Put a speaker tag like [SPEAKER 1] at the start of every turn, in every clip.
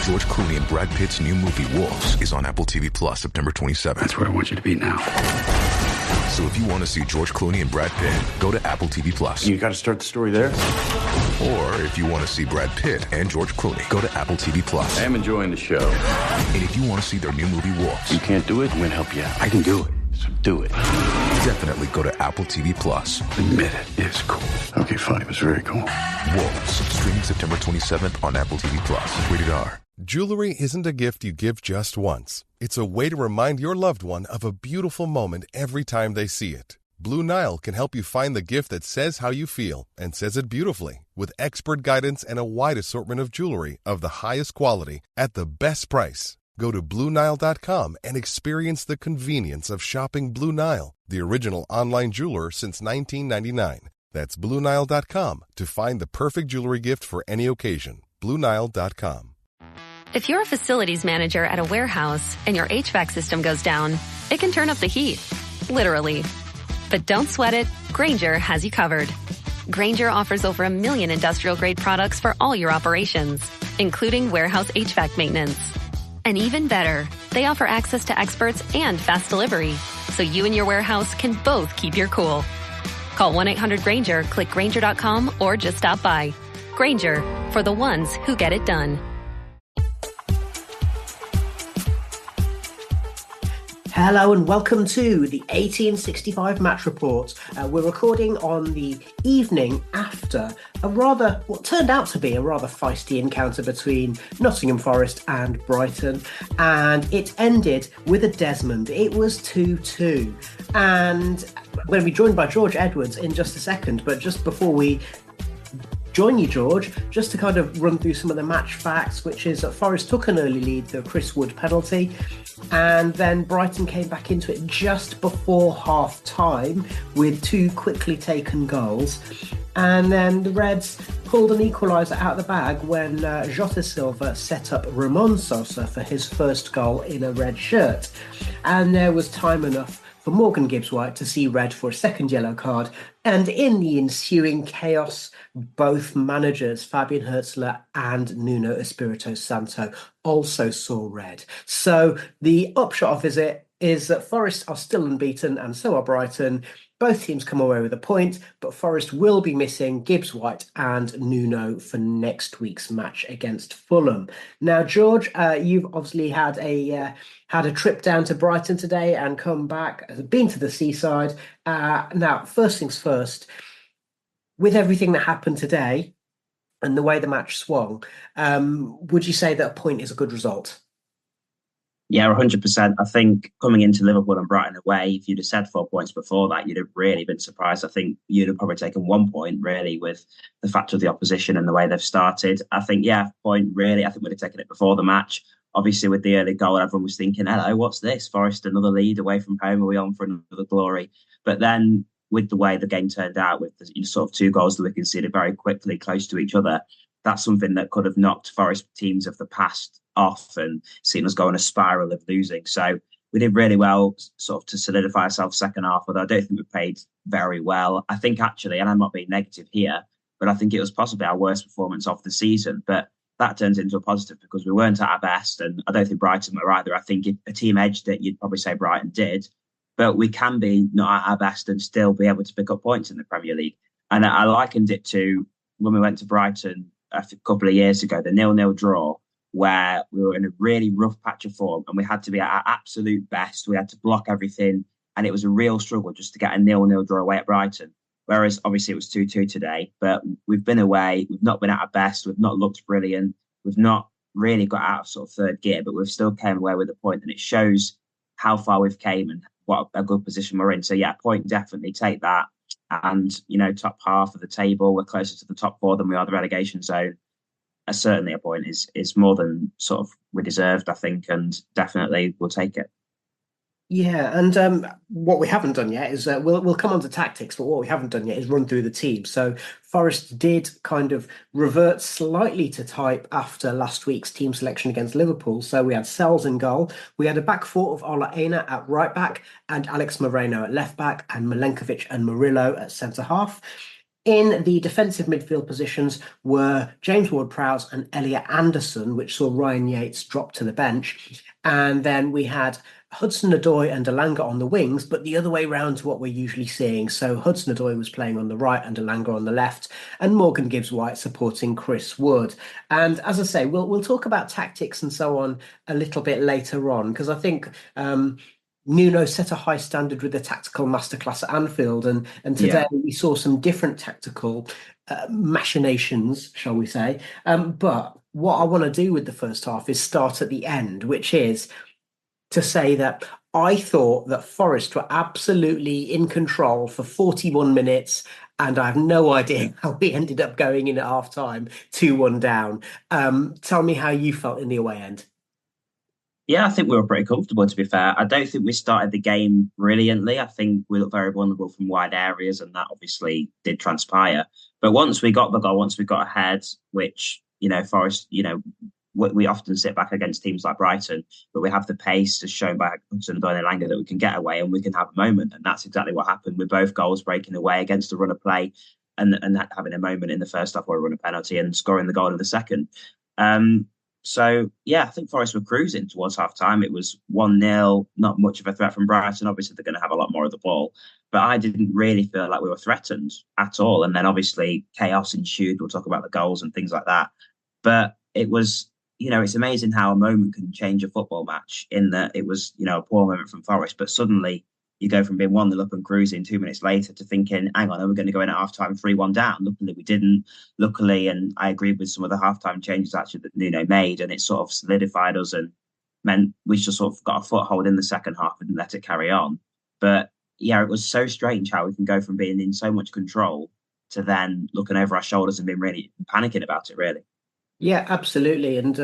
[SPEAKER 1] George Clooney and Brad Pitt's new movie Wolves is on Apple TV Plus September 27th.
[SPEAKER 2] That's where I want you to be now.
[SPEAKER 1] So if you want to see George Clooney and Brad Pitt, go to Apple TV Plus.
[SPEAKER 2] You got to start the story there.
[SPEAKER 1] Or if you want to see Brad Pitt and George Clooney, go to Apple TV Plus.
[SPEAKER 2] I am enjoying the show.
[SPEAKER 1] And if you want to see their new movie Wolves,
[SPEAKER 2] You can't do it, I'm going to help you out. I can do it, so do it.
[SPEAKER 1] definitely go to Apple TV Plus.
[SPEAKER 2] Admit it, it's cool. Okay, fine, it was very cool.
[SPEAKER 1] Wolves, streaming September 27th on Apple TV Plus. Rated R.
[SPEAKER 3] Jewelry isn't a gift you give just once. It's a way to remind your loved one of a beautiful moment every time they see it. Blue Nile can help you find the gift that says how you feel and says it beautifully, with expert guidance and a wide assortment of jewelry of the highest quality at the best price. Go to BlueNile.com and experience the convenience of shopping Blue Nile, the original online jeweler since 1999. That's BlueNile.com to find the perfect jewelry gift for any occasion. BlueNile.com.
[SPEAKER 4] If you're a facilities manager at a warehouse and your HVAC system goes down, it can turn up the heat, literally. But don't sweat it, Grainger has you covered. Grainger offers over 1 million industrial-grade products for all your operations, including warehouse HVAC maintenance. And even better, they offer access to experts and fast delivery, so you and your warehouse can both keep your cool. Call 1-800-GRAINGER, click Grainger.com, or just stop by. Grainger, for the ones who get it done.
[SPEAKER 5] Hello and welcome to the 1865 Match Report. We're recording on the evening after what turned out to be a rather feisty encounter between Nottingham Forest and Brighton, and it ended with a Desmond. It was 2-2, and we're going to be joined by George Edwards in just a second, but just before we join you, George, just to kind of run through some of the match facts, which is that Forest took an early lead, the Chris Wood penalty, and then Brighton came back into it just before half-time with 2 quickly taken goals. And then the Reds pulled an equaliser out of the bag when Jota Silva set up Ramon Sosa for his first goal in a red shirt. And there was time enough for Morgan Gibbs-White to see red for a second yellow card. And in the ensuing chaos, both managers, Fabian Hertzler and Nuno Espirito Santo, also saw red. So the upshot of it is that Forest are still unbeaten and so are Brighton. Both teams come away with a point, but Forest will be missing Gibbs-White and Nuno for next week's match against Fulham. Now, George, you've obviously had a trip down to Brighton today and come back, been to the seaside. Now, first things first, with everything that happened today and the way the match swung, would you say that a point is a good result?
[SPEAKER 6] Yeah, 100%. I think coming into Liverpool and Brighton away, if you'd have said 4 points before that, you'd have really been surprised. I think you'd have probably taken 1 point, really, with the fact of the opposition and the way they've started. I think, point, really. I think we'd have taken it before the match. Obviously, with the early goal, everyone was thinking, hello, what's this? Forest, another lead away from home. Are we on for another glory? But then, with the way the game turned out, with the sort of 2 goals that we conceded very quickly, close to each other, that's something that could have knocked Forest teams of the past off and seen us go on a spiral of losing. So we did really well sort of to solidify ourselves second half, although I don't think we played very well. I think actually, and I'm not being negative here, but I think it was possibly our worst performance of the season. But that turns into a positive because we weren't at our best, and I don't think Brighton were either. I think if a team edged it, you'd probably say Brighton did. But we can be not at our best and still be able to pick up points in the Premier League. And I likened it to when we went to Brighton a couple of years ago, the 0-0 draw, where we were in a really rough patch of form and we had to be at our absolute best. We had to block everything, and it was a real struggle just to get a 0-0 draw away at Brighton. Whereas obviously it was 2-2 today, but we've been away. We've not been at our best. We've not looked brilliant. We've not really got out of sort of third gear, but we've still came away with a point, and it shows how far we've came and what a good position we're in. So yeah, point, definitely take that. And, top half of the table, we're closer to the top 4 than we are the relegation zone. Certainly a point is more than sort of we deserved, I think, and definitely we'll take it.
[SPEAKER 5] Yeah, and what we haven't done yet is we'll come on to tactics, but what we haven't done yet is run through the team. So Forest did kind of revert slightly to type after last week's team selection against Liverpool. So we had Sells in goal. We had a back 4 of Ola Aina at right back and Alex Moreno at left back and Milenkovic and Murillo at centre half. In the defensive midfield positions were James Ward-Prowse and Elliot Anderson, which saw Ryan Yates drop to the bench. And then we had Hudson-Odoi and Elanga on the wings, but the other way round to what we're usually seeing. So Hudson-Odoi was playing on the right and Elanga on the left, and Morgan Gibbs-White supporting Chris Wood. And as I say, we'll talk about tactics and so on a little bit later on, because I think Nuno set a high standard with the tactical masterclass at Anfield, and today we saw some different tactical machinations, shall we say. But what I want to do with the first half is start at the end, which is to say that I thought that Forest were absolutely in control for 41 minutes, and I have no idea how we ended up going in at half-time, 2-1 down. Tell me how you felt in the away end.
[SPEAKER 6] Yeah, I think we were pretty comfortable, to be fair. I don't think we started the game brilliantly. I think we looked very vulnerable from wide areas, and that obviously did transpire. But once we got the goal, once we got ahead, which, Forest, we often sit back against teams like Brighton, but we have the pace as shown by Hudson-Odoi and Elanga that we can get away and we can have a moment. And that's exactly what happened with both goals, breaking away against the run of play and having a moment in the first half where we run a penalty and scoring the goal in the second. So, yeah, I think Forest were cruising towards half-time. It was 1-0, not much of a threat from Brighton. Obviously, they're going to have a lot more of the ball. But I didn't really feel like we were threatened at all. And then, obviously, chaos ensued. We'll talk about the goals and things like that. But it was, it's amazing how a moment can change a football match, in that it was, a poor moment from Forest. But suddenly, you go from being 1-0 up and cruising 2 minutes later to thinking, hang on, are we going to go in at half-time 3-1 down? Luckily, we didn't. Luckily, and I agreed with some of the half-time changes actually that Nuno made, and it sort of solidified us and meant we just sort of got a foothold in the second half and let it carry on. But yeah, it was so strange how we can go from being in so much control to then looking over our shoulders and being really panicking about it, really.
[SPEAKER 5] Yeah, absolutely. And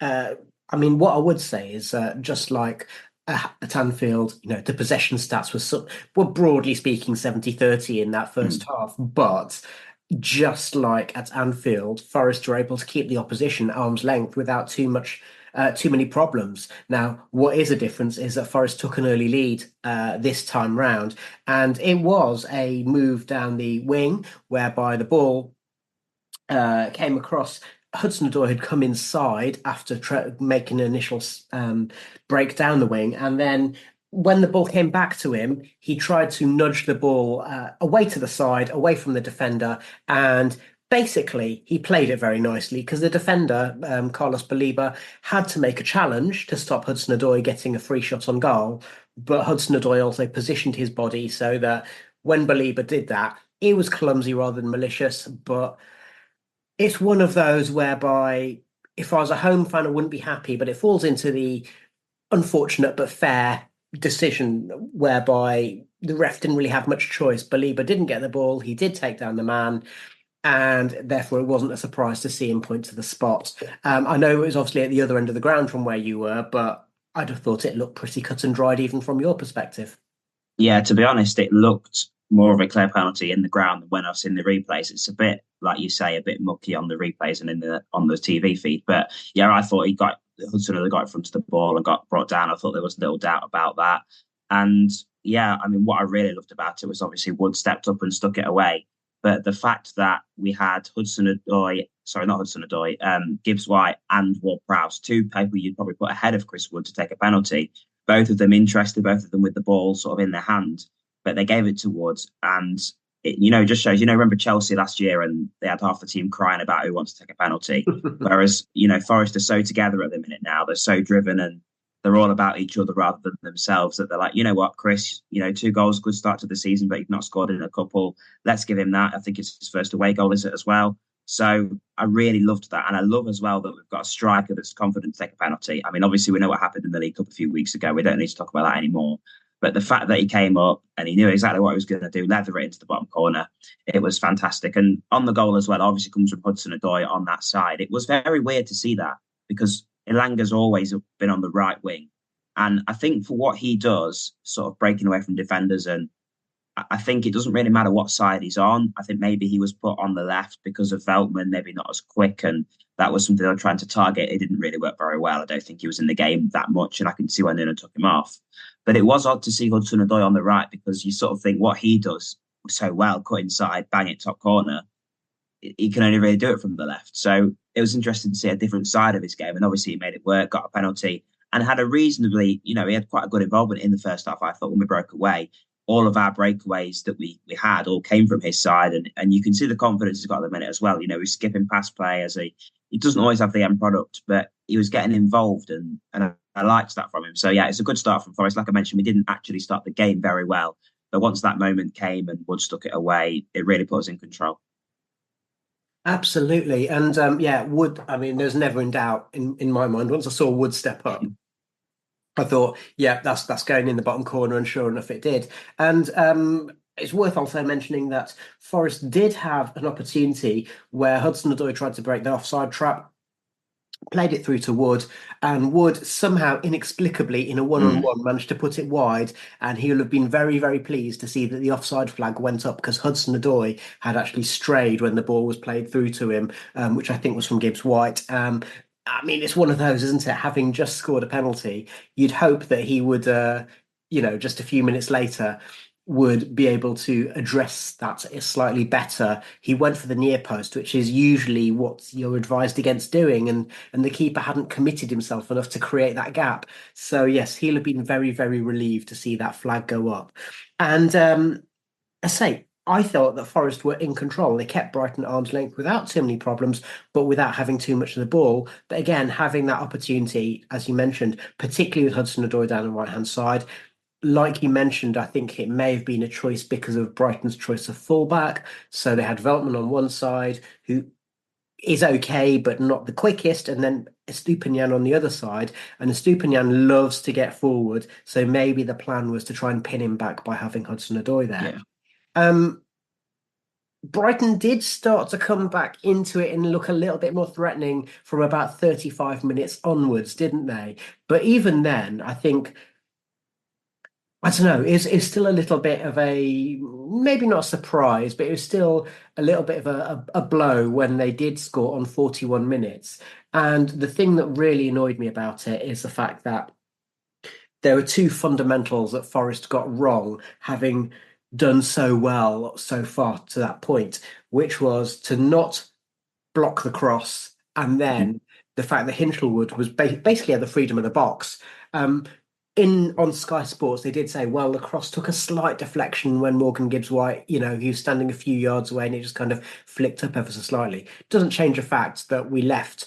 [SPEAKER 5] what I would say is just like at Anfield, the possession stats were broadly speaking 70-30 in that first half. But just like at Anfield, Forest were able to keep the opposition at arm's length without too many problems. Now, what is a difference is that Forest took an early lead this time round, and it was a move down the wing whereby the ball came across. Hudson-Odoi had come inside after making an initial break down the wing. And then when the ball came back to him, he tried to nudge the ball away to the side, away from the defender. And basically, he played it very nicely because the defender, Carlos Baliba, had to make a challenge to stop Hudson-Odoi getting a free shot on goal. But Hudson-Odoi also positioned his body so that when Baliba did that, it was clumsy rather than malicious. But it's one of those whereby if I was a home fan, I wouldn't be happy, but it falls into the unfortunate but fair decision whereby the ref didn't really have much choice. Baliba didn't get the ball. He did take down the man, and therefore it wasn't a surprise to see him point to the spot. I know it was obviously at the other end of the ground from where you were, but I'd have thought it looked pretty cut and dried even from your perspective.
[SPEAKER 6] Yeah, to be honest, it looked more of a clear penalty in the ground than when I've seen the replays. It's a bit, like you say, a bit mucky on the replays and on the TV feed. But yeah, I thought Hudson got in front of the ball and got brought down. I thought there was little doubt about that. And yeah, what I really loved about it was obviously Wood stepped up and stuck it away. But the fact that we had Gibbs-White and Ward-Prowse, two people you'd probably put ahead of Chris Wood to take a penalty, both of them interested, both of them with the ball sort of in their hand. But they gave it to Woods, and it, just shows. Remember Chelsea last year, and they had half the team crying about who wants to take a penalty. Whereas Forest are so together at the minute now; they're so driven, and they're all about each other rather than themselves. That they're like, you know what, Chris, 2 goals, good start to the season, but you've not scored in a couple. Let's give him that. I think it's his first away goal, is it as well? So I really loved that, and I love as well that we've got a striker that's confident to take a penalty. Obviously we know what happened in the League Cup a few weeks ago. We don't need to talk about that anymore. But the fact that he came up and he knew exactly what he was going to do, leather it into the bottom corner, it was fantastic. And on the goal as well, obviously comes from Hudson-Odoi on that side. It was very weird to see that because Elanga's always been on the right wing. And I think for what he does, sort of breaking away from defenders, and I think it doesn't really matter what side he's on. I think maybe he was put on the left because of Veltman, maybe not as quick. And that was something they were trying to target. It didn't really work very well. I don't think he was in the game that much. And I can see why Nuno took him off. But it was odd to see Hudson-Odoi on the right because you sort of think what he does so well, cut inside, bang it top corner. He can only really do it from the left. So it was interesting to see a different side of his game. And obviously he made it work, got a penalty, and had a reasonably, he had quite a good involvement in the first half, I thought, when we broke away. All of our breakaways that we had all came from his side. And you can see the confidence he's got at the minute as well. He's skipping past players. He doesn't always have the end product, but he was getting involved, and I liked that from him. So, yeah, it's a good start from Forest. Like I mentioned, we didn't actually start the game very well. But once that moment came and Wood stuck it away, it really put us in control.
[SPEAKER 5] Absolutely. And Wood, I mean, there's never in doubt in my mind. Once I saw Wood step up, I thought, yeah, that's going in the bottom corner, and sure enough, it did. And it's worth also mentioning that Forest did have an opportunity where Hudson-Odoi tried to break the offside trap, played it through to Wood, and Wood somehow inexplicably in a one-on-one managed to put it wide, and he'll have been very, very pleased to see that the offside flag went up, because Hudson-Odoi had actually strayed when the ball was played through to him, which I think was from Gibbs-White. I mean, it's one of those, isn't it? Having just scored a penalty, you'd hope that he would, just a few minutes later, would be able to address that slightly better. He went for the near post, which is usually what you're advised against doing, and the keeper hadn't committed himself enough to create that gap. So yes, he'll have been very, very relieved to see that flag go up. And I thought that Forest were in control. They kept Brighton at arm's length without too many problems, but without having too much of the ball. But again, having that opportunity, as you mentioned, particularly with Hudson-Odoi down the right-hand side, like you mentioned, I think it may have been a choice because of Brighton's choice of fullback. So they had Veltman on one side, who is okay, but not the quickest, and then Estupiñán on the other side. And Estupiñán loves to get forward. So maybe the plan was to try and pin him back by having Hudson-Odoi there. Yeah. Brighton did start to come back into it and look a little bit more threatening from about 35 minutes onwards, didn't they? But even then, I think, I don't know, it's still a little bit of a, maybe not a surprise, but it was still a little bit of a blow when they did score on 41 minutes. And the thing that really annoyed me about it is the fact that there were two fundamentals that Forest got wrong, having done so well so far to that point, which was to not block the cross, and then the fact that Hinchelwood was basically had the freedom of the box. On Sky Sports, they did say, well, the cross took a slight deflection when Morgan Gibbs-White, he was standing a few yards away and it just kind of flicked up ever so slightly. Doesn't change the fact that we left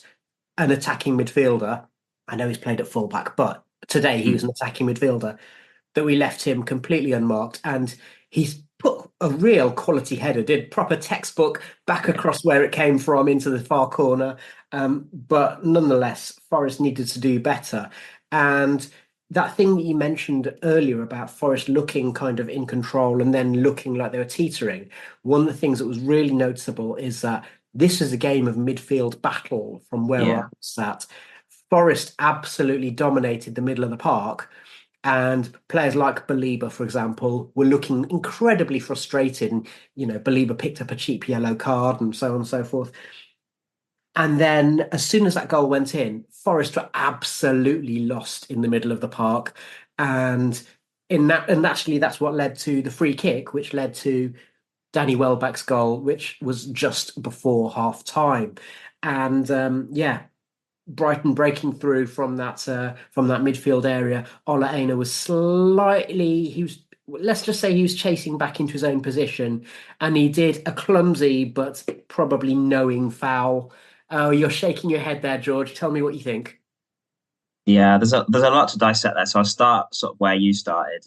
[SPEAKER 5] an attacking midfielder. I know he's played at fullback, but today he was an attacking midfielder, that we left him completely unmarked, and he's put a real quality header, did proper textbook back across where it came from into the far corner. But nonetheless, Forest needed to do better. And that thing that you mentioned earlier about Forest looking kind of in control and then looking like they were teetering, one of the things that was really noticeable is that this is a game of midfield battle from where I was sat. Forest absolutely dominated the middle of the park, and players like Baliba, for example, were looking incredibly frustrated. And, Baliba picked up a cheap yellow card and so on and so forth. And then as soon as that goal went in, Forest were absolutely lost in the middle of the park. And actually that's what led to the free kick, which led to Danny Welbeck's goal, which was just before half time. And Brighton breaking through from that midfield area. Ola Aina was let's just say he was chasing back into his own position, and he did a clumsy but probably knowing foul. Oh, you're shaking your head there, George. Tell me what you think.
[SPEAKER 6] Yeah, there's a lot to dissect there. So I'll start sort of where you started.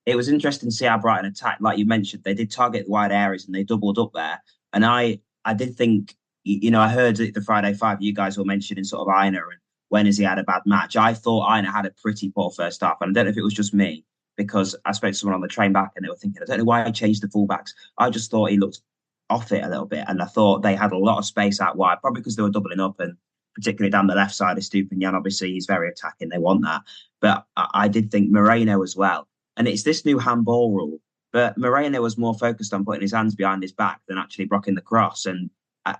[SPEAKER 6] It was interesting to see how Brighton attacked. Like you mentioned, they did target the wide areas and they doubled up there. And I did think, I heard the Friday Five, you guys were mentioning sort of Aina and when has he had a bad match. I thought Aina had a pretty poor first half. And I don't know if it was just me, because I spoke to someone on the train back and they were thinking, I don't know why I changed the fullbacks. I just thought he looked off it a little bit. And I thought they had a lot of space out wide, probably because they were doubling up, and particularly down the left side of Estupiñán. Obviously, he's very attacking. They want that. But I did think Moreno as well. And it's this new handball rule. But Moreno was more focused on putting his hands behind his back than actually blocking the cross. And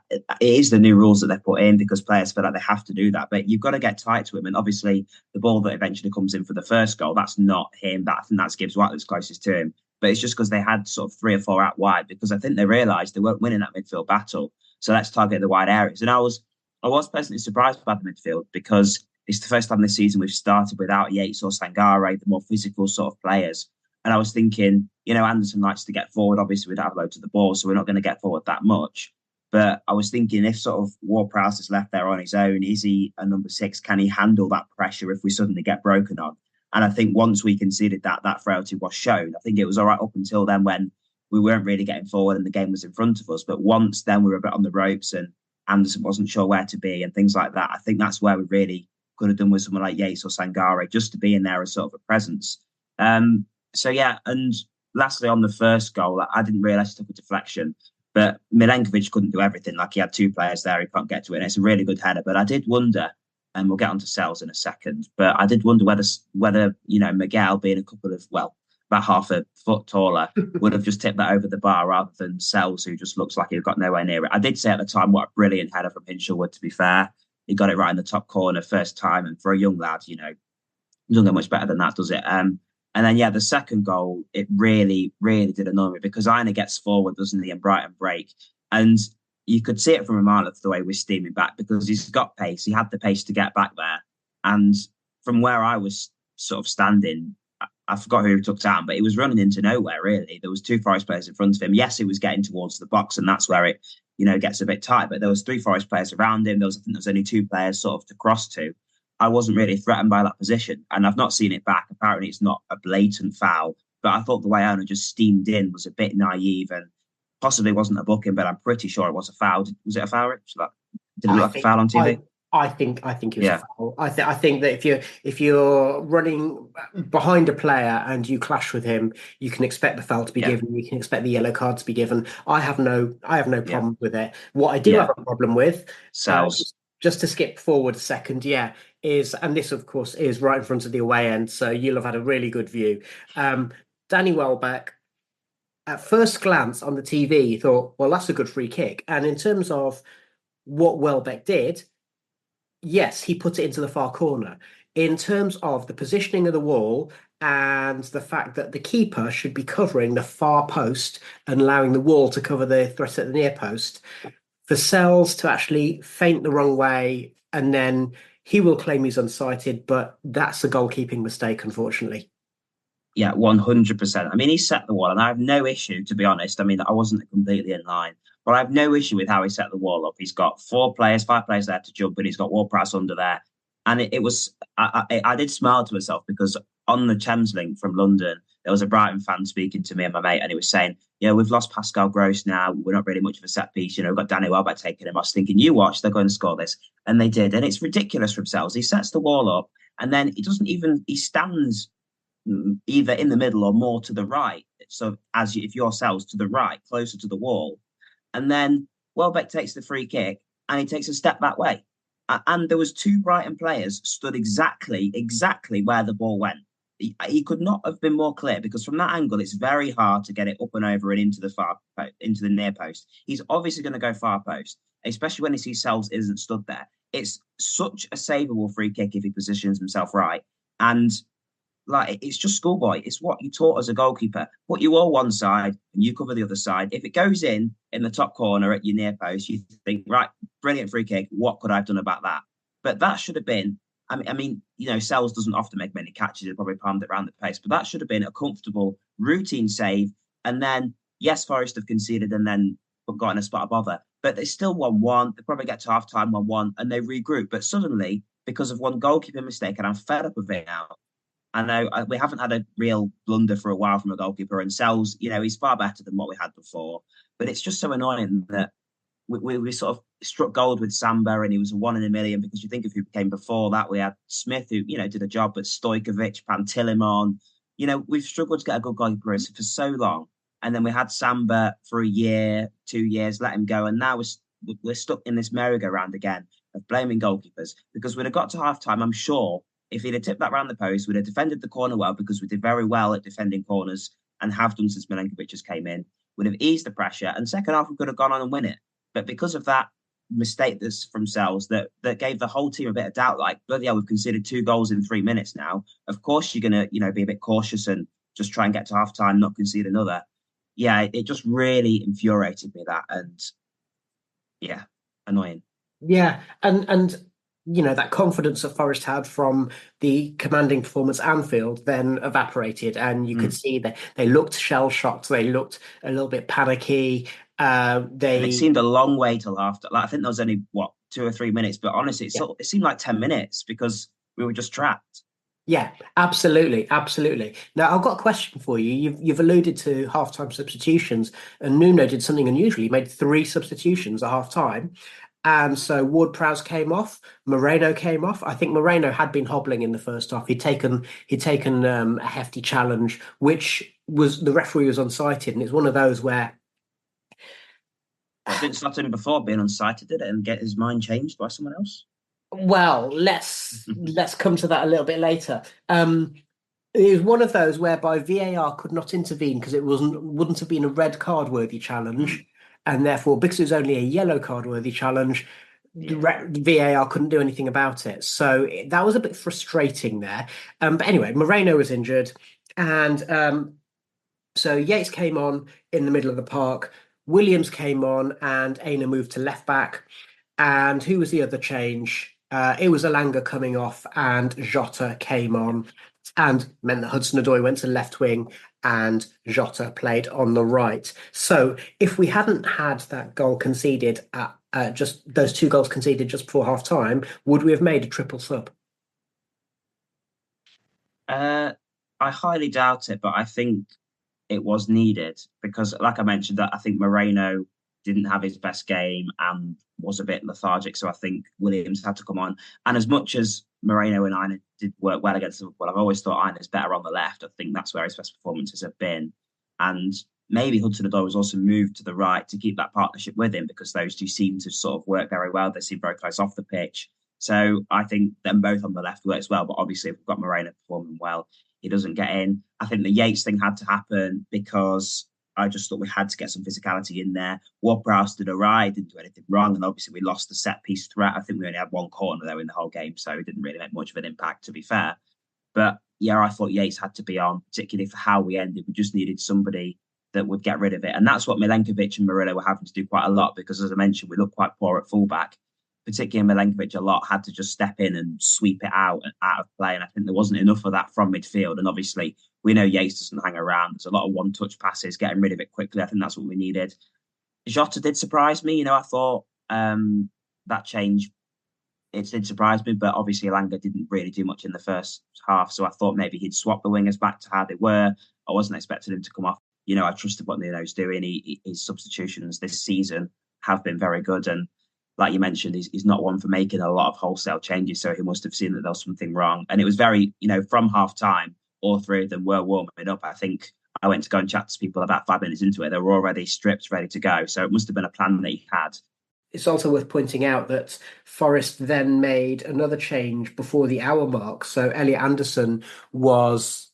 [SPEAKER 6] it is the new rules that they've put in because players feel like they have to do that. But you've got to get tight to him. And obviously, the ball that eventually comes in for the first goal, that's not him. I think that's Gibbs-White that's closest to him. but it's just because they had sort of 3 or 4 out wide, because I think they realised they weren't winning that midfield battle. So let's target the wide areas. And I was pleasantly surprised by the midfield, because it's the first time this season we've started without Yates or Sangare, the more physical sort of players. And I was thinking, Anderson likes to get forward. Obviously, we don't have loads of the ball, so we're not going to get forward that much. But I was thinking, if sort of Ward-Prowse is left there on his own, is he a number 6? Can he handle that pressure if we suddenly get broken on? And I think once we conceded that frailty was shown. I think it was all right up until then, when we weren't really getting forward and the game was in front of us. But once then we were a bit on the ropes and Anderson wasn't sure where to be and things like that, I think that's where we really could have done with someone like Yates or Sangare, just to be in there as sort of a presence. So, yeah, and lastly, on the first goal, I didn't realise it took a deflection, but Milenkovic couldn't do everything. Like, he had 2 players there, he can't get to it, and it's a really good header. But I did wonder, and we'll get on to Sells in a second, but I did wonder whether Miguel, being a couple of, about half a foot taller, would have just tipped that over the bar rather than Sells, who just looks like he got nowhere near it. I did say at the time, what a brilliant header from Hinshelwood, to be fair. He got it right in the top corner first time, and for a young lad, it doesn't get much better than that, does it? And then, the second goal, it really, really did annoy me, because Aina gets forward, doesn't he, and Brighton break. And you could see it from a mile of the way we're steaming back, because he's got pace. He had the pace to get back there. And from where I was sort of standing, I forgot who he took down, but he was running into nowhere, really. There was 2 Forest players in front of him. Yes, he was getting towards the box, and that's where it, gets a bit tight. But there was 3 Forest players around him. I think there was only 2 players sort of to cross to. I wasn't really threatened by that position, and I've not seen it back. Apparently, it's not a blatant foul, but I thought the way Aina just steamed in was a bit naive and possibly wasn't a booking, but I'm pretty sure it was a foul. Was it a foul, Rich? Did it look like a foul on TV?
[SPEAKER 5] I think it was a foul. I think that if you're running behind a player and you clash with him, you can expect the foul to be given. You can expect the yellow card to be given. I have no problem with it. What I do have a problem with, just to skip forward a second, is, and this of course is right in front of the away end, so you'll have had a really good view. Danny Welbeck, at first glance on the TV, you thought, well, that's a good free kick. And in terms of what Welbeck did, yes, he put it into the far corner. In terms of the positioning of the wall and the fact that the keeper should be covering the far post and allowing the wall to cover the threat at the near post, for Sells to actually feint the wrong way, and then he will claim he's unsighted, but that's a goalkeeping mistake, unfortunately.
[SPEAKER 6] Yeah, 100%. I mean, he set the wall, and I have no issue, to be honest. I mean, I wasn't completely in line, but I have no issue with how he set the wall up. He's got 5 players there to jump, and he's got Ward-Prowse under there. And it was, I did smile to myself, because on the Thames link from London, there was a Brighton fan speaking to me and my mate, and he was saying, we've lost Pascal Gross now. We're not really much of a set piece. We've got Danny Welbeck taking him. I was thinking, you watch, they're going to score this. And they did. And it's ridiculous from Sells. He sets the wall up, and then he stands either in the middle or more to the right. So if you're Sells, to the right, closer to the wall. And then Welbeck takes the free kick, and he takes a step that way. And there was 2 Brighton players stood exactly where the ball went. He could not have been more clear, because from that angle, it's very hard to get it up and over and into the near post. He's obviously going to go far post, especially when he sees Sells isn't stood there. It's such a savable free kick if he positions himself right. And it's just schoolboy. It's what you taught as a goalkeeper. Put you all one side and you cover the other side. If it goes in the top corner at your near post, you think, right, brilliant free kick. What could I have done about that? But that should have been, I mean, Sells doesn't often make many catches. He probably palmed it around the pace, but that should have been a comfortable routine save. And then, yes, Forest have conceded and then got in a spot of bother, but they still 1-1. They probably get to half time 1-1 and they regroup. But suddenly, because of one goalkeeping mistake, and I'm fed up of it now. I know we haven't had a real blunder for a while from a goalkeeper, and Sells, he's far better than what we had before. But it's just so annoying that we sort of struck gold with Samba, and he was a 1 in a million, because you think of who came before that. We had Smith, who, did a job, but Stojkovic, Pantilimon. We've struggled to get a good goalkeeper for so long. And then we had Samba for a year, 2 years, let him go. And now we're stuck in this merry-go-round again of blaming goalkeepers, because we'd have got to half-time, I'm sure, if he'd have tipped that round the post, we'd have defended the corner well, because we did very well at defending corners and have done since Milenkovic just came in. We'd have eased the pressure, and second half we could have gone on and win it. But because of that mistake that's from Sells that gave the whole team a bit of doubt, like, bloody hell, we've conceded 2 goals in 3 minutes now. Of course you're going to, be a bit cautious and just try and get to half time, not concede another. Yeah, it just really infuriated me that, and yeah, annoying.
[SPEAKER 5] Yeah, and that confidence that Forest had from the commanding performance at Anfield then evaporated, and you could
[SPEAKER 6] Mm.
[SPEAKER 5] see that they looked shell shocked. They looked a little bit panicky.
[SPEAKER 6] And it
[SPEAKER 5] They
[SPEAKER 6] seemed a long way till after. Like I think there was only 2 or 3 minutes, but honestly,
[SPEAKER 5] Yeah.
[SPEAKER 6] it seemed like 10 minutes because we were just trapped.
[SPEAKER 5] Yeah, absolutely, absolutely. Now, I've got a question for you. You've alluded to halftime substitutions, and Nuno did something unusual. He made three substitutions at halftime, and so Ward-Prowse came off, Moreno came off. I think Moreno had been hobbling in the first half. He'd taken a hefty challenge, which was the referee was unsighted, and it's one of those where
[SPEAKER 6] But didn't Slot before being unsighted, did it, and get his mind changed by someone else?
[SPEAKER 5] well, let's come to that a little bit later. It was one of those whereby VAR could not intervene because it wouldn't have been a red card worthy challenge, and therefore because it was only a yellow card worthy challenge, the VAR couldn't do anything about it. So that was a bit frustrating there. But anyway, Moreno was injured, and so Yates came on in the middle of the park. Williams came on, and Aina moved to left back. And who was the other change? It was Alanga coming off, and Jota came on, and meant that Hudson-Odoi went to left wing, and Jota played on the right. So if we hadn't had that goal conceded at just those two goals conceded just before half time, would we have made a triple sub?
[SPEAKER 6] I highly doubt it, but I think it was needed because, like I mentioned, that I think Moreno didn't have his best game and was a bit lethargic. So I think Williams had to come on. And as much as Moreno and Aina did work well against Liverpool, I've always thought Aina's better on the left. I think that's where his best performances have been. And maybe Hudson-Odoi was also moved to the right to keep that partnership with him because those two seem to sort of work very well. They seem very close off the pitch. So I think them both on the left works well. But obviously, if we've got Moreno performing well, he doesn't get in. I think the Yates thing had to happen because I just thought we had to get some physicality in there. Ward-Prowse did didn't do anything wrong, and obviously we lost the set piece threat. I think we only had one corner though in the whole game, so it didn't really make much of an impact, to be fair. But yeah, I thought Yates had to be on, particularly for how we ended. We just needed somebody that would get rid of it, and that's what Milenkovic and Murillo were having to do quite a lot because, as I mentioned, we looked quite poor at fullback. Particularly Milenkovic a lot had to just step in and sweep it out of play, and I think there wasn't enough of that from midfield. And obviously, we know Yates doesn't hang around. There's a lot of one-touch passes, getting rid of it quickly. I think that's what we needed. Jota did surprise me. I thought that change, it did surprise me, but obviously Alanga didn't really do much in the first half. So I thought maybe he'd swap the wingers back to how they were. I wasn't expecting him to come off. I trusted what Nuno's doing. His substitutions this season have been very good. And like you mentioned, he's not one for making a lot of wholesale changes. So he must have seen that there was something wrong. And it was very, from half time, all three of them were warming up. I think I went to go and chat to people about 5 minutes into it. They were already stripped, ready to go. So it must have been a plan that he had.
[SPEAKER 5] It's also worth pointing out that Forest then made another change before the hour mark. So Elliot Anderson was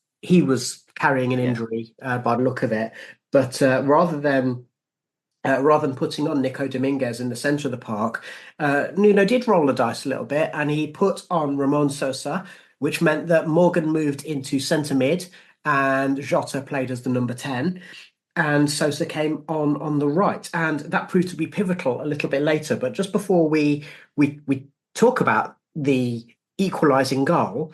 [SPEAKER 5] carrying an injury by the look of it. But rather than putting on Nico Dominguez in the centre of the park, Nuno did roll the dice a little bit and he put on Ramon Sosa, which meant that Morgan moved into centre mid and Jota played as the number 10. And Sosa came on the right. And that proved to be pivotal a little bit later. But just before we talk about the equalising goal,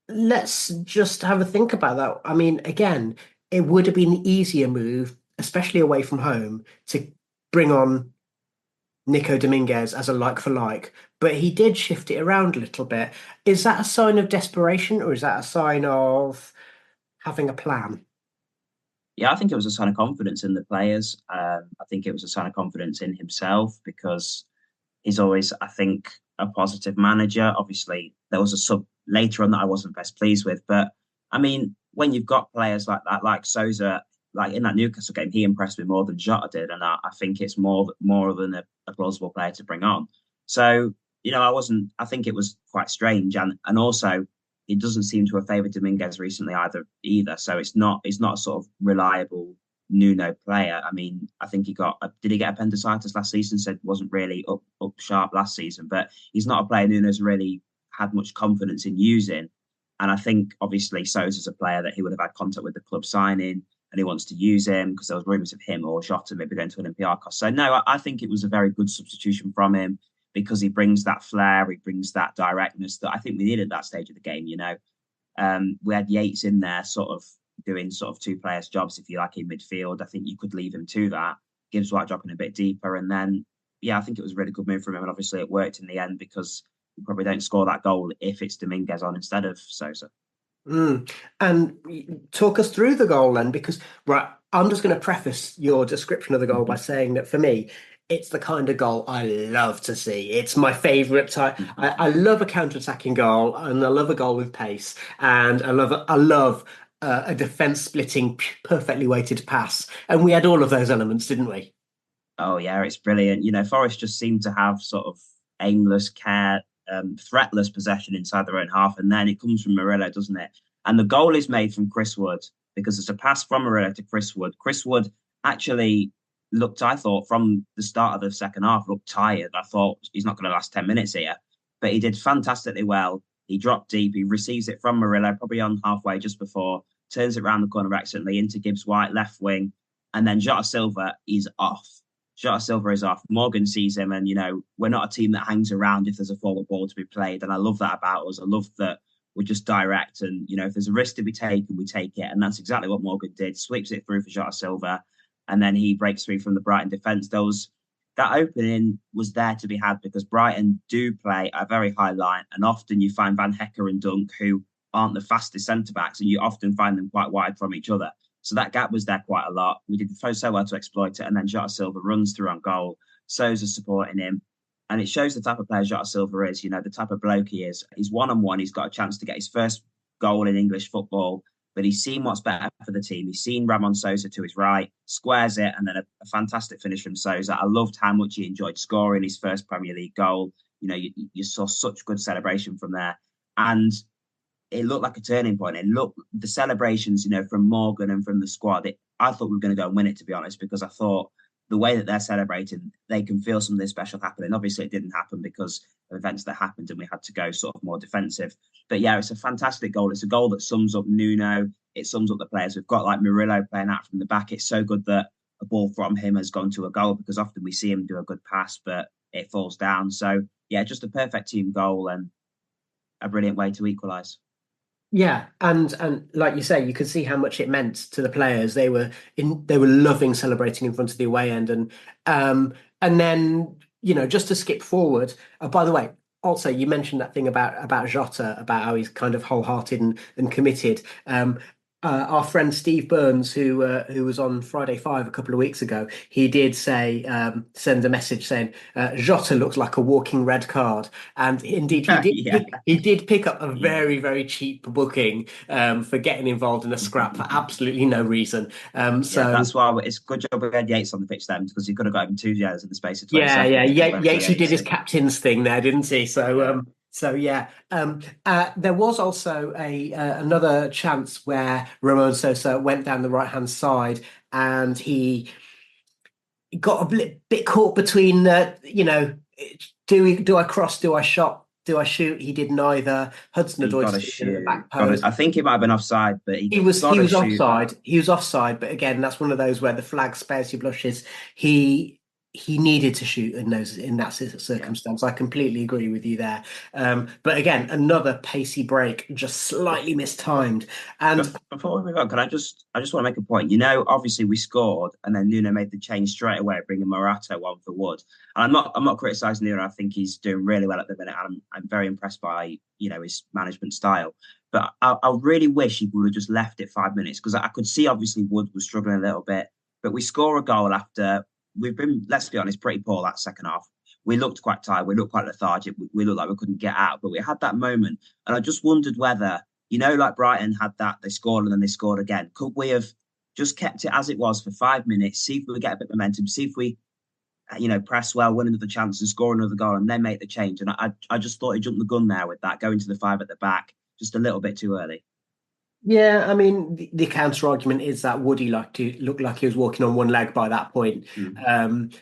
[SPEAKER 5] let's just have a think about that. I mean, again, it would have been the easier move, especially away from home, to bring on Nico Dominguez as a like for like, but he did shift it around a little bit. Is that a sign of desperation or is that a sign of having a plan?
[SPEAKER 6] Yeah, I think it was a sign of confidence in the players. I think it was a sign of confidence in himself because he's always, I think, a positive manager. Obviously, there was a sub later on that I wasn't best pleased with. But I mean, when you've got players like that, like Sosa, like in that Newcastle game, he impressed me more than Jota did. And I think it's more than a plausible player to bring on. So, I think it was quite strange. And also, it doesn't seem to have favoured Dominguez recently either. So it's not a sort of reliable Nuno player. I mean, I think did he get appendicitis last season? Said wasn't really up sharp last season, but he's not a player Nuno's really had much confidence in using. And I think obviously Sosa's a player that he would have had contact with the club signing, and he wants to use him because there was rumours of him or Jota maybe going to Olympiacos. So no, I think it was a very good substitution from him because he brings that flair, he brings that directness that I think we needed at that stage of the game. We had Yates in there sort of doing sort of two players' jobs, if you like, in midfield. I think you could leave him to that. Gibbs-White dropping a bit deeper. And then, I think it was a really good move from him. And obviously it worked in the end because you probably don't score that goal if it's Dominguez on instead of Sosa.
[SPEAKER 5] And talk us through the goal then, because I'm just going to preface your description of the goal by saying that for me, it's the kind of goal I love to see. It's my favourite type. I love a counter-attacking goal, and I love a goal with pace, and I love a defence-splitting, perfectly weighted pass. And we had all of those elements, didn't we?
[SPEAKER 6] Oh yeah, it's brilliant. Forest just seemed to have sort of aimless, threatless possession inside their own half, and then it comes from Murillo, doesn't it? And the goal is made from Chris Wood because it's a pass from Murillo to Chris Wood. Chris Wood actually looked, I thought, from the start of the second half, looked tired. I thought he's not going to last 10 minutes here, but he did fantastically well. He dropped deep, he receives it from Murillo, probably on halfway just before, turns it around the corner excellently into Gibbs-White, left wing, and then Jota Silva is off. Jota Silva is off. Morgan sees him, and, we're not a team that hangs around if there's a forward ball to be played. And I love that about us. I love that we're just direct. And, if there's a risk to be taken, we take it. And that's exactly what Morgan did. Sweeps it through for Jota Silva. And then he breaks through from the Brighton defence. That opening was there to be had because Brighton do play a very high line. And often you find Van Hecker and Dunk, who aren't the fastest centre-backs, and you often find them quite wide from each other. So that gap was there quite a lot. We did so well to exploit it. And then Jota Silva runs through on goal. Sosa supporting him. And it shows the type of player Jota Silva is, the type of bloke he is. He's one-on-one. He's got a chance to get his first goal in English football. But he's seen what's better for the team. He's seen Ramon Sosa to his right, squares it, and then a fantastic finish from Sosa. I loved how much he enjoyed scoring his first Premier League goal. You saw such good celebration from there. And it looked like a turning point. It looked, the celebrations, from Morgan and from the squad, I thought we were going to go and win it, to be honest, because I thought the way that they're celebrating, they can feel something special happening. Obviously, it didn't happen because of events that happened and we had to go sort of more defensive. But yeah, it's a fantastic goal. It's a goal that sums up Nuno. It sums up the players. We've got like Murillo playing out from the back. It's so good that a ball from him has gone to a goal because often we see him do a good pass, but it falls down. So yeah, just a perfect team goal and a brilliant way to equalise.
[SPEAKER 5] Yeah, and like you say, you could see how much it meant to the players. They were loving celebrating in front of the away end, and then just to skip forward. By the way, also you mentioned that thing about Jota, about how he's kind of wholehearted and committed. Our friend Steve Burns, who was on Friday 5 a couple of weeks ago, he did say send a message saying Jota looks like a walking red card, and indeed he did. He did pick up a very, very cheap booking for getting involved in a scrap for absolutely no reason. So
[SPEAKER 6] that's why it's a good job we had Yates on the pitch then, because he could have got him 2 years in the space of 20
[SPEAKER 5] seconds. Yates, who did his captain's thing there, didn't he? So. There was also another chance where Ramon Sosa went down the right-hand side and he got a bit caught between, do I cross, do I do I shoot? He did neither. Hudson-Odoi in the back post.
[SPEAKER 6] I think it might have been offside, but he was
[SPEAKER 5] offside. He was offside, but again, that's one of those where the flag spares your blushes. He needed to shoot in that circumstance. I completely agree with you there. But again, another pacey break, just slightly mistimed. And
[SPEAKER 6] before we move on, I just want to make a point. Obviously we scored, and then Nuno made the change straight away, bringing Morato on for Wood. And I'm not criticising Nuno. I think he's doing really well at the minute. And I'm very impressed by his management style. But I really wish he would have just left it 5 minutes, because I could see obviously Wood was struggling a little bit. But we score a goal after. We've been, let's be honest, pretty poor that second half. We looked quite tired. We looked quite lethargic. We looked like we couldn't get out. But we had that moment. And I just wondered whether, like Brighton had that, they scored and then they scored again. Could we have just kept it as it was for 5 minutes, see if we get a bit of momentum, see if we, press well, win another chance and score another goal and then make the change. And I just thought he jumped the gun there with that, going to the 5 at the back, just a little bit too early.
[SPEAKER 5] Yeah, I mean, the counter argument is that Woody looked like he was walking on one leg by that point.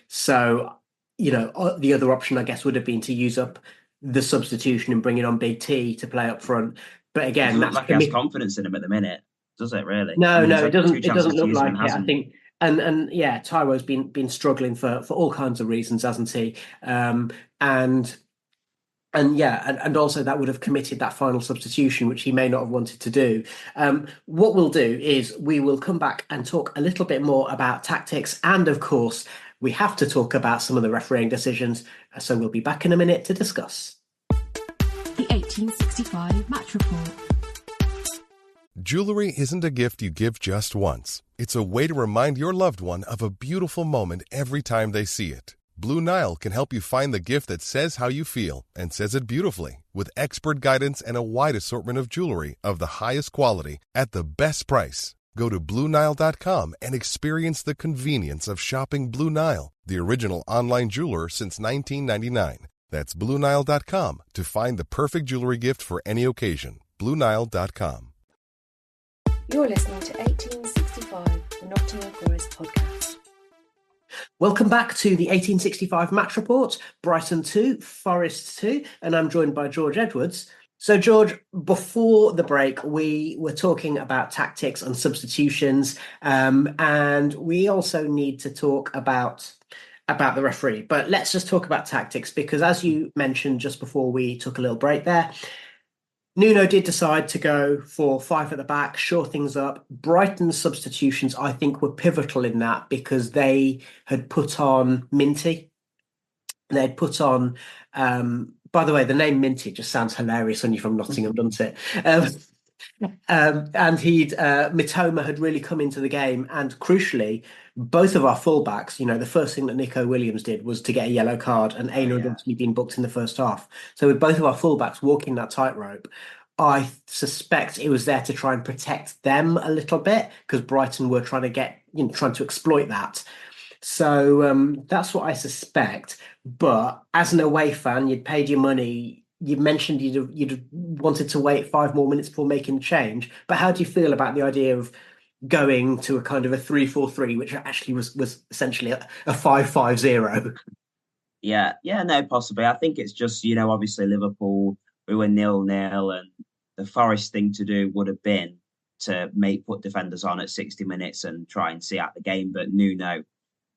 [SPEAKER 5] So, the other option, I guess, would have been to use up the substitution and bring in on Big T to play up front. But
[SPEAKER 6] It
[SPEAKER 5] again,
[SPEAKER 6] doesn't look
[SPEAKER 5] that's
[SPEAKER 6] like he has confidence in him at the minute, does it? Really? I
[SPEAKER 5] no,
[SPEAKER 6] mean, he's
[SPEAKER 5] no, it
[SPEAKER 6] had two
[SPEAKER 5] doesn't. It
[SPEAKER 6] chances
[SPEAKER 5] doesn't
[SPEAKER 6] to
[SPEAKER 5] look
[SPEAKER 6] use him
[SPEAKER 5] like
[SPEAKER 6] and
[SPEAKER 5] it. I
[SPEAKER 6] hasn't.
[SPEAKER 5] think, and yeah, Tyro's been struggling for all kinds of reasons, hasn't he? And yeah, and also that would have committed that final substitution, which he may not have wanted to do. What we'll do is we will come back and talk a little bit more about tactics, and of course, we have to talk about some of the refereeing decisions. So we'll be back in a minute to discuss.
[SPEAKER 7] The 1865 Match Report.
[SPEAKER 3] Jewelry isn't a gift you give just once. It's a way to remind your loved one of a beautiful moment every time they see it. Blue Nile can help you find the gift that says how you feel and says it beautifully, with expert guidance and a wide assortment of jewelry of the highest quality at the best price. Go to BlueNile.com and experience the convenience of shopping Blue Nile, the original online jeweler since 1999. That's BlueNile.com to find the perfect jewelry gift for any occasion. BlueNile.com.
[SPEAKER 8] You're listening to 1865, the Nottingham Forest podcast.
[SPEAKER 5] Welcome back to the 1865 Match Report, Brighton 2, Forest 2, and I'm joined by George Edwards. So, George, before the break, we were talking about tactics and substitutions, and we also need to talk about the referee. But let's just talk about tactics, because as you mentioned just before we took a little break there, Nuno did decide to go for 5 at the back, shore things up. Brighton's substitutions, I think, were pivotal in that because they had put on Minty. They'd put on, by the way, the name Minty just sounds hilarious when you're from Nottingham, doesn't it? And Mitoma had really come into the game. And crucially, both of our fullbacks, the first thing that Nico Williams did was to get a yellow card, and Aina had obviously been booked in the first half. So with both of our fullbacks walking that tightrope, I suspect it was there to try and protect them a little bit because Brighton were trying to exploit that. So that's what I suspect. But as an away fan, you'd paid your money. You mentioned you'd wanted to wait 5 more minutes before making the change. But how do you feel about the idea of going to a kind of a 3-4-3, which actually was essentially a 5-5-0?
[SPEAKER 6] Yeah, no, possibly. I think it's just, obviously Liverpool, we were 0-0, and the Forest thing to do would have been to put defenders on at 60 minutes and try and see out the game. But Nuno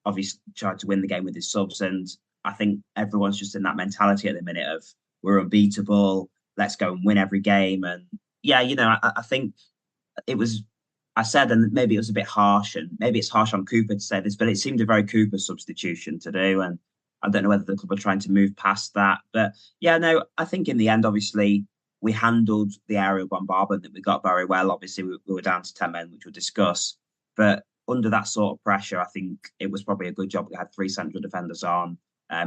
[SPEAKER 6] obviously tried to win the game with his subs, and I think everyone's just in that mentality at the minute of we're unbeatable, let's go and win every game. And yeah, I think it was, I said, and maybe it was a bit harsh, and maybe it's harsh on Cooper to say this, but it seemed a very Cooper substitution to do. And I don't know whether the club are trying to move past that. But yeah, no, I think in the end, obviously, we handled the aerial bombardment that we got very well. Obviously, we were down to 10 men, which we'll discuss. But under that sort of pressure, I think it was probably a good job. We had 3 central defenders on.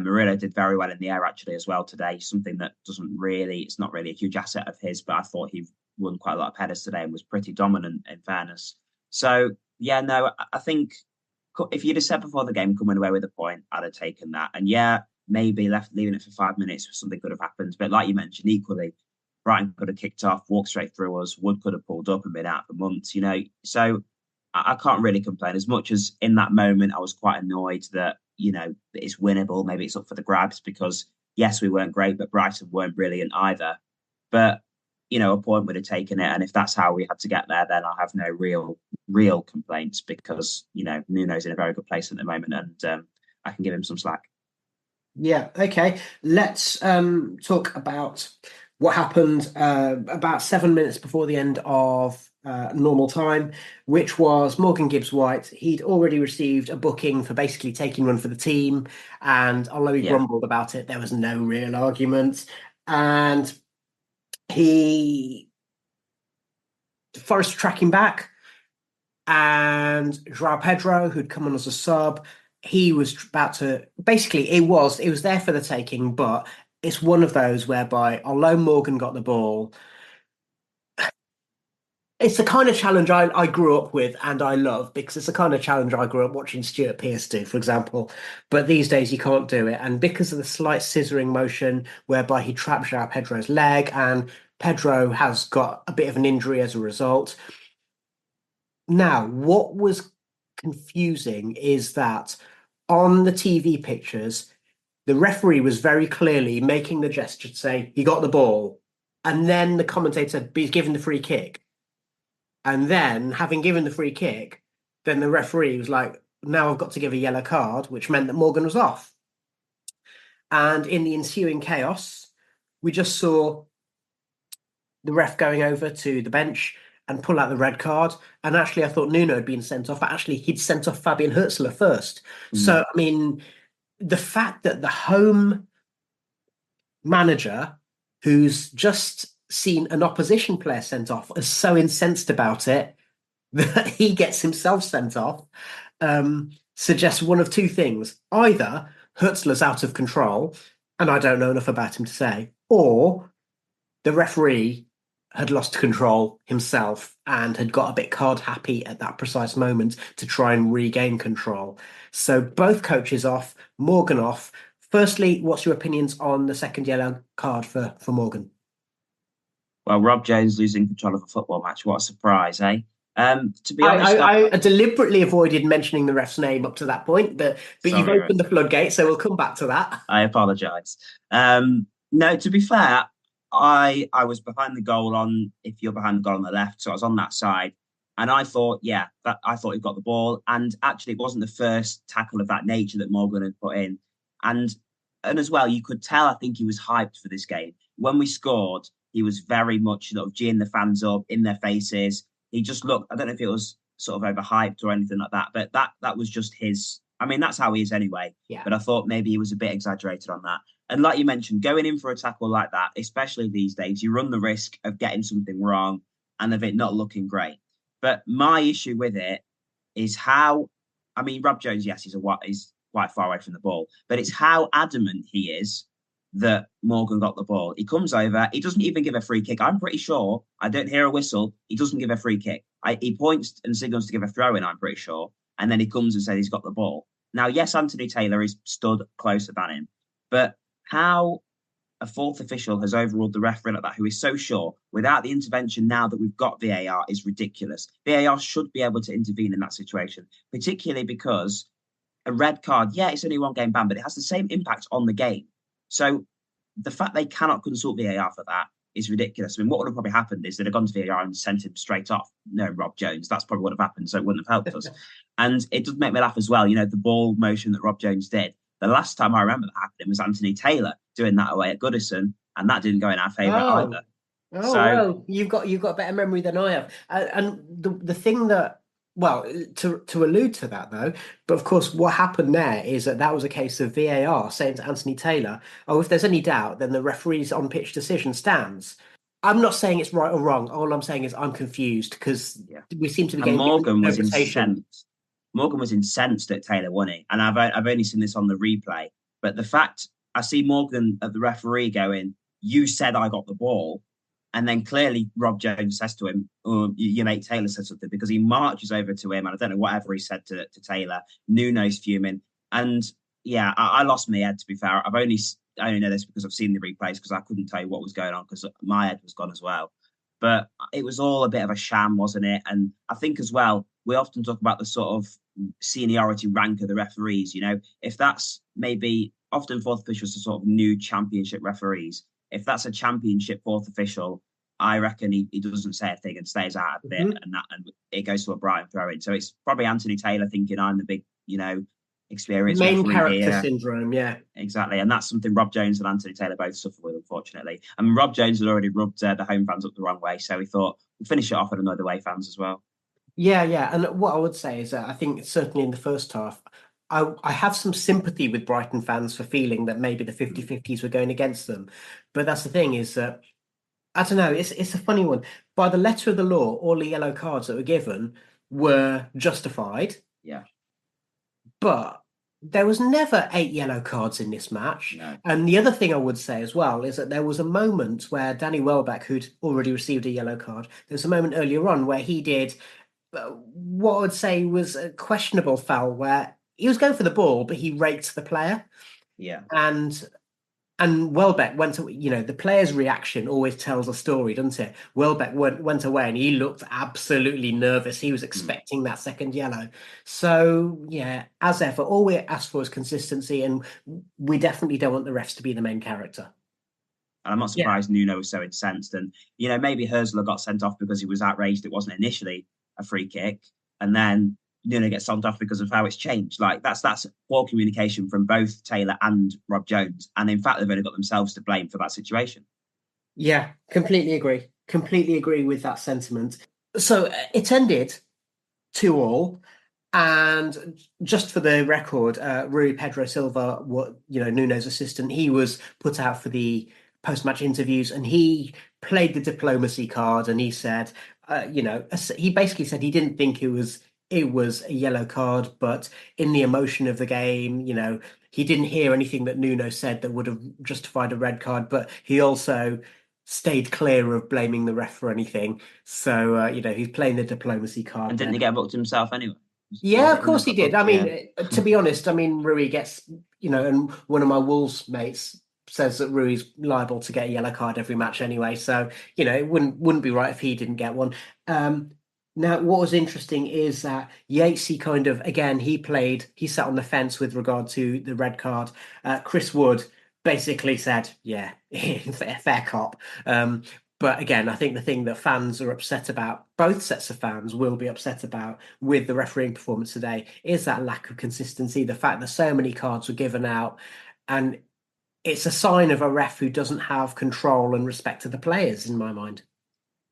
[SPEAKER 6] Murillo did very well in the air, actually, as well today. Something that it's not really a huge asset of his, but I thought he won quite a lot of headers today and was pretty dominant, in fairness. So, yeah, no, I think if you'd have said before the game coming away with a point, I'd have taken that. And yeah, maybe leaving it for 5 minutes, something could have happened. But like you mentioned, equally, Brighton could have kicked off, walked straight through us. Wood could have pulled up and been out for months, So I can't really complain. As much as in that moment, I was quite annoyed that, it's winnable. Maybe it's up for the grabs because, yes, we weren't great, but Brighton weren't brilliant either. But, a point would have taken it. And if that's how we had to get there, then I have no real complaints because, Nuno's in a very good place at the moment and I can give him some slack.
[SPEAKER 5] Yeah, okay. Let's talk about what happened about 7 minutes before the end of normal time, which was Morgan Gibbs-White. He'd already received a booking for basically taking one for the team. And although he grumbled about it, there was no real argument. And Forest tracking back, and João Pedro, who'd come on as a sub, he was about to basically it was there for the taking, but it's one of those whereby although Morgan got the ball, it's the kind of challenge I grew up with and I love because it's the kind of challenge I grew up watching Stuart Pearce do, for example. But these days you can't do it. And because of the slight scissoring motion whereby he trapped João Pedro's leg, and Pedro has got a bit of an injury as a result. Now, what was confusing is that on the TV pictures, the referee was very clearly making the gesture to say he got the ball. And then the commentator said, "But he's given the free kick." And then, having given the free kick, then the referee was like, "Now I've got to give a yellow card," which meant that Morgan was off. And in the ensuing chaos, we just saw the ref going over to the bench and pull out the red card. And actually, I thought Nuno had been sent off. But actually, he'd sent off Fabian Hürzeler first. So, I mean, the fact that the home manager, who's just seen an opposition player sent off, is so incensed about it that he gets himself sent off, suggests one of two things. Either Hürzeler's out of control, and I don't know enough about him to say, or the referee had lost control himself and had got a bit card happy at that precise moment to try and regain control. So both coaches off, Morgan off. Firstly, what's your opinions on the second yellow card for Morgan?
[SPEAKER 6] Well, Rob Jones losing control of a football match. What a surprise, eh? To be honest,
[SPEAKER 5] I deliberately avoided mentioning the ref's name up to that point, but you've opened the floodgate, so we'll come back to that.
[SPEAKER 6] I apologise. No, to be fair, I was behind the goal if you're behind the goal on the left, so I was on that side. And I thought, I thought he got the ball. And actually, it wasn't the first tackle of that nature that Morgan had put in. And as well, you could tell, I think he was hyped for this game. When we scored, he was very much sort of geeing the fans up in their faces. He just looked, I don't know if it was sort of overhyped or anything like that, but that was just his, I mean, that's how he is anyway.
[SPEAKER 5] Yeah.
[SPEAKER 6] But I thought maybe he was a bit exaggerated on that. And like you mentioned, going in for a tackle like that, especially these days, you run the risk of getting something wrong and of it not looking great. But my issue with it is how, I mean, Rob Jones, yes, he's quite far away from the ball, but it's how adamant he is that Morgan got the ball. He comes over, he doesn't even give a free kick. I'm pretty sure, I don't hear a whistle, he doesn't give a free kick. He points and signals to give a throw in, I'm pretty sure, and then he comes and says he's got the ball. Now, yes, Anthony Taylor is stood closer than him, but how a fourth official has overruled the referee like that, who is so sure, without the intervention now that we've got VAR, is ridiculous. VAR should be able to intervene in that situation, particularly because a red card, yeah, it's only one game ban, but it has the same impact on the game. So the fact they cannot consult VAR for that is ridiculous. I mean, what would have probably happened is they'd have gone to VAR and sent him straight off. No, Rob Jones. That's probably what would have happened. So it wouldn't have helped us. And it does make me laugh as well. You know, the ball motion that Rob Jones did. The last time I remember that happening was Anthony Taylor doing that away at Goodison, and that didn't go in our favour either.
[SPEAKER 5] Oh, so, well, you've got better memory than I have. And the thing that, well, to allude to that though, but of course what happened there is that was a case of VAR saying to Anthony Taylor, "Oh, if there's any doubt, then the referee's on-pitch decision stands." I'm not saying it's right or wrong. All I'm saying is I'm confused because we seem to be getting
[SPEAKER 6] Morgan was incensed. Morgan was incensed at Taylor winning, and I've only seen this on the replay. But the fact I see Morgan at the referee going, "You said I got the ball." And then clearly Rob Jones says to him, "Oh, your mate Taylor said something," because he marches over to him. And I don't know whatever he said to Taylor. Nuno's fuming. And yeah, I lost my head, to be fair. I only know this because I've seen the replays, because I couldn't tell you what was going on because my head was gone as well. But it was all a bit of a sham, wasn't it? And I think as well, we often talk about the sort of seniority rank of the referees. You know, if that's maybe often fourth officials are sort of new championship referees. If that's a championship fourth official, I reckon he doesn't say a thing and stays out of it, and it goes to a Brighton throw-in. So it's probably Anthony Taylor thinking, I'm the big, experience.
[SPEAKER 5] Main character syndrome, yeah.
[SPEAKER 6] Exactly. And that's something Rob Jones and Anthony Taylor both suffer with, unfortunately. And Rob Jones had already rubbed the home fans up the wrong way, so he thought, we'll finish it off and annoy the away fans as well.
[SPEAKER 5] Yeah. And what I would say is that I think certainly in the first half, I have some sympathy with Brighton fans for feeling that maybe the 50-50s were going against them. But that's the thing is that, I don't know, it's a funny one. By the letter of the law, all the yellow cards that were given were justified.
[SPEAKER 6] Yeah.
[SPEAKER 5] But there was never 8 yellow cards in this match.
[SPEAKER 6] No.
[SPEAKER 5] And the other thing I would say as well is that there was a moment where Danny Welbeck, who'd already received a yellow card, there was a moment earlier on where he did what I would say was a questionable foul where he was going for the ball, but he raked the player.
[SPEAKER 6] Yeah.
[SPEAKER 5] And Welbeck went to, the player's reaction always tells a story, doesn't it? Welbeck went away and he looked absolutely nervous. He was expecting that second yellow. So, yeah, as ever, all we ask for is consistency, and we definitely don't want the refs to be the main character.
[SPEAKER 6] And I'm not surprised Nuno was so incensed. And, maybe Herzler got sent off because he was outraged it wasn't initially a free kick. And then Nuno gets sent off because of how it's changed. Like, that's poor communication from both Taylor and Rob Jones. And in fact, they've only got themselves to blame for that situation.
[SPEAKER 5] Yeah, completely agree. Completely agree with that sentiment. So it ended 2-2. And just for the record, Rui Pedro Silva, Nuno's assistant, he was put out for the post-match interviews, and he played the diplomacy card, and he said, he basically said he didn't think it was a yellow card, but in the emotion of the game, he didn't hear anything that Nuno said that would have justified a red card, but he also stayed clear of blaming the ref for anything. So, he's playing the diplomacy card.
[SPEAKER 6] And didn't he get booked himself anyway?
[SPEAKER 5] Yeah, of course he did. I mean, to be honest, Rui gets, and one of my Wolves mates says that Rui's liable to get a yellow card every match anyway. So, it wouldn't be right if he didn't get one. Now, what was interesting is that Yates, he sat on the fence with regard to the red card. Chris Wood basically said, yeah, fair cop. But again, I think the thing that fans are upset about, both sets of fans will be upset about with the refereeing performance today, is that lack of consistency, the fact that so many cards were given out. And it's a sign of a ref who doesn't have control and respect to the players, in my mind.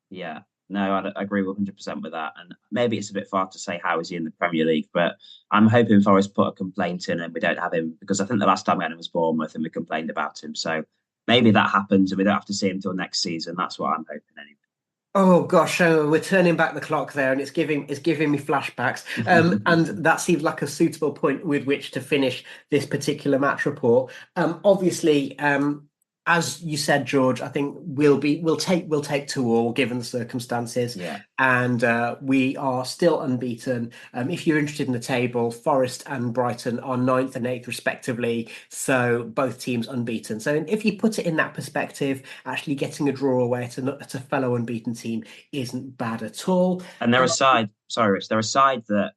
[SPEAKER 6] Yeah, no, I agree 100% with that. And maybe it's a bit far to say how is he in the Premier League, but I'm hoping Forest put a complaint in and we don't have him, because I think the last time we had him was Bournemouth and we complained about him. So maybe that happens and we don't have to see him until next season. That's what I'm hoping anyway.
[SPEAKER 5] Oh gosh, we're turning back the clock there, and it's giving me flashbacks. And that seems like a suitable point with which to finish this particular match report. Obviously, as you said, George, I think we'll take 2-2 given the circumstances.
[SPEAKER 6] Yeah.
[SPEAKER 5] And we are still unbeaten. If you're interested in the table, Forest and Brighton are 9th and 8th respectively. So both teams unbeaten. So if you put it in that perspective, actually getting a draw away to a fellow unbeaten team isn't bad at all.
[SPEAKER 6] And they're a side that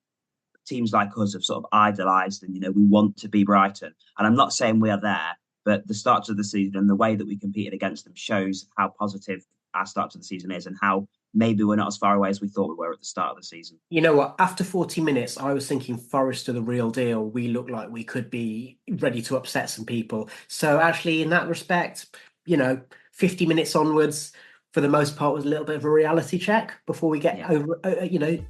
[SPEAKER 6] teams like us have sort of idolised, and we want to be Brighton. And I'm not saying we are there, but the start of the season and the way that we competed against them shows how positive our start to the season is and how maybe we're not as far away as we thought we were at the start of the season. You know what?
[SPEAKER 5] After 40 minutes, I was thinking Forest are the real deal. We look like we could be ready to upset some people. So actually, in that respect, 50 minutes onwards, for the most part, was a little bit of a reality check before we get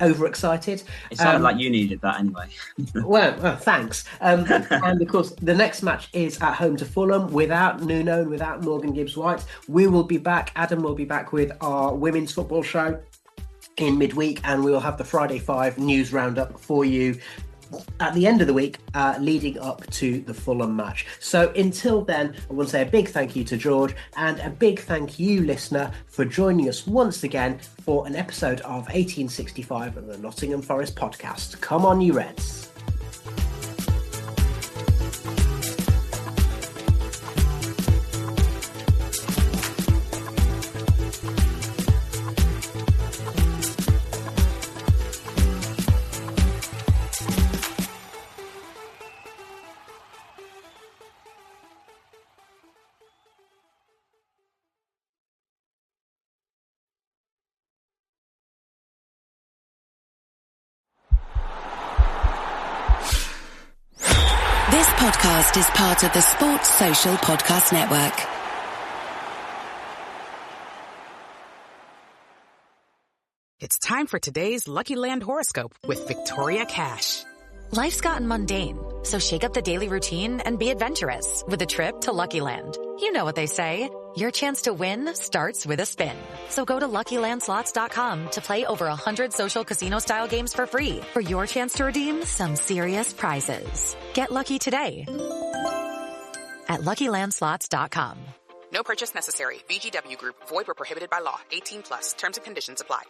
[SPEAKER 5] overexcited.
[SPEAKER 6] It sounded like you needed that anyway.
[SPEAKER 5] well, thanks. And of course, the next match is at home to Fulham without Nuno and without Morgan Gibbs-White. We will be back. Adam will be back with our women's football show in midweek, and we will have the Friday 5 news roundup for you at the end of the week, leading up to the Fulham match. So until then, I want to say a big thank you to George and a big thank you, listener, for joining us once again for an episode of 1865 of the Nottingham Forest podcast. Come on, you Reds.
[SPEAKER 9] This podcast is part of the Sports Social Podcast Network.
[SPEAKER 10] It's time for today's Lucky Land horoscope with Victoria Cash.
[SPEAKER 11] Life's gotten mundane, so shake up the daily routine and be adventurous with a trip to Lucky Land. You know what they say. Your chance to win starts with a spin. So go to LuckyLandSlots.com to play over 100 social casino-style games for free for your chance to redeem some serious prizes. Get lucky today at LuckyLandSlots.com.
[SPEAKER 10] No purchase necessary. VGW Group. Void where prohibited by law. 18+. Terms and conditions apply.